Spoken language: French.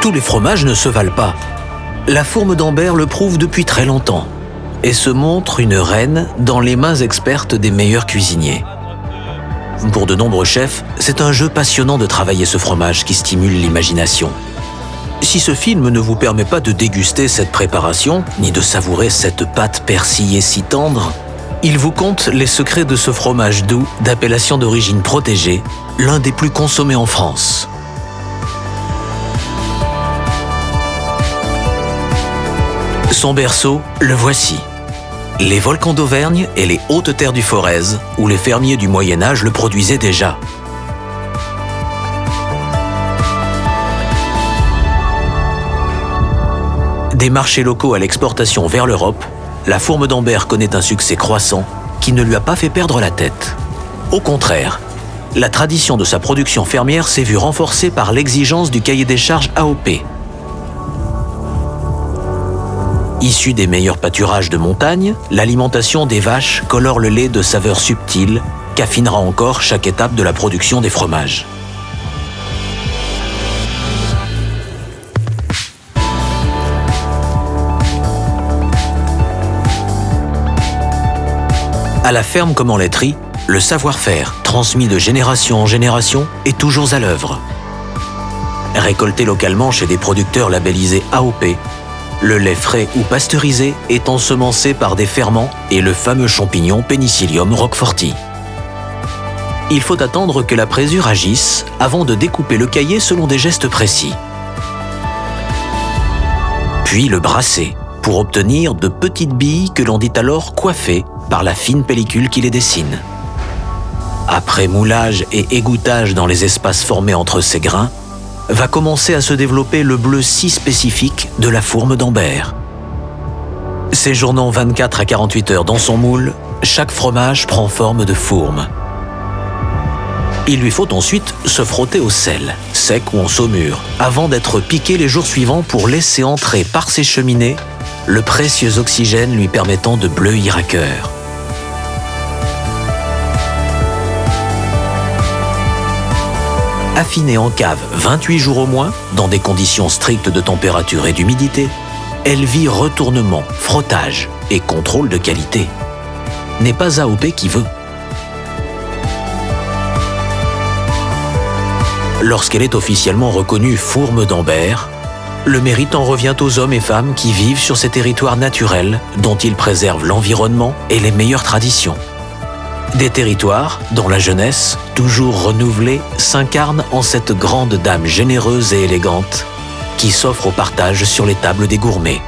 Tous les fromages ne se valent pas. La Fourme d'Ambert le prouve depuis très longtemps et se montre une reine dans les mains expertes des meilleurs cuisiniers. Pour de nombreux chefs, c'est un jeu passionnant de travailler ce fromage qui stimule l'imagination. Si ce film ne vous permet pas de déguster cette préparation, ni de savourer cette pâte persillée si tendre, il vous conte les secrets de ce fromage doux d'appellation d'origine protégée, l'un des plus consommés en France. Son berceau, le voici. Les volcans d'Auvergne et les hautes terres du Forez, où les fermiers du Moyen-Âge le produisaient déjà. Des marchés locaux à l'exportation vers l'Europe, la Fourme d'Ambert connaît un succès croissant qui ne lui a pas fait perdre la tête. Au contraire, la tradition de sa production fermière s'est vue renforcée par l'exigence du cahier des charges AOP. Issue des meilleurs pâturages de montagne, l'alimentation des vaches colore le lait de saveurs subtiles qu'affinera encore chaque étape de la production des fromages. À la ferme comme en laiterie, le savoir-faire, transmis de génération en génération, est toujours à l'œuvre. Récolté localement chez des producteurs labellisés AOP, le lait frais ou pasteurisé est ensemencé par des ferments et le fameux champignon Penicillium roqueforti. Il faut attendre que la présure agisse avant de découper le caillé selon des gestes précis. Puis le brasser pour obtenir de petites billes que l'on dit alors coiffées par la fine pellicule qui les dessine. Après moulage et égouttage dans les espaces formés entre ces grains, va commencer à se développer le bleu si spécifique de la Fourme d'Ambert. Séjournant 24 à 48 heures dans son moule, chaque fromage prend forme de fourme. Il lui faut ensuite se frotter au sel, sec ou en saumure, avant d'être piqué les jours suivants pour laisser entrer par ses cheminées le précieux oxygène lui permettant de bleuir à cœur. Affinée en cave 28 jours au moins, dans des conditions strictes de température et d'humidité, elle vit retournement, frottage et contrôle de qualité. N'est pas AOP qui veut. Lorsqu'elle est officiellement reconnue Fourme d'Ambert, le mérite en revient aux hommes et femmes qui vivent sur ces territoires naturels dont ils préservent l'environnement et les meilleures traditions. Des territoires dont la jeunesse, toujours renouvelée, s'incarne en cette grande dame généreuse et élégante qui s'offre au partage sur les tables des gourmets.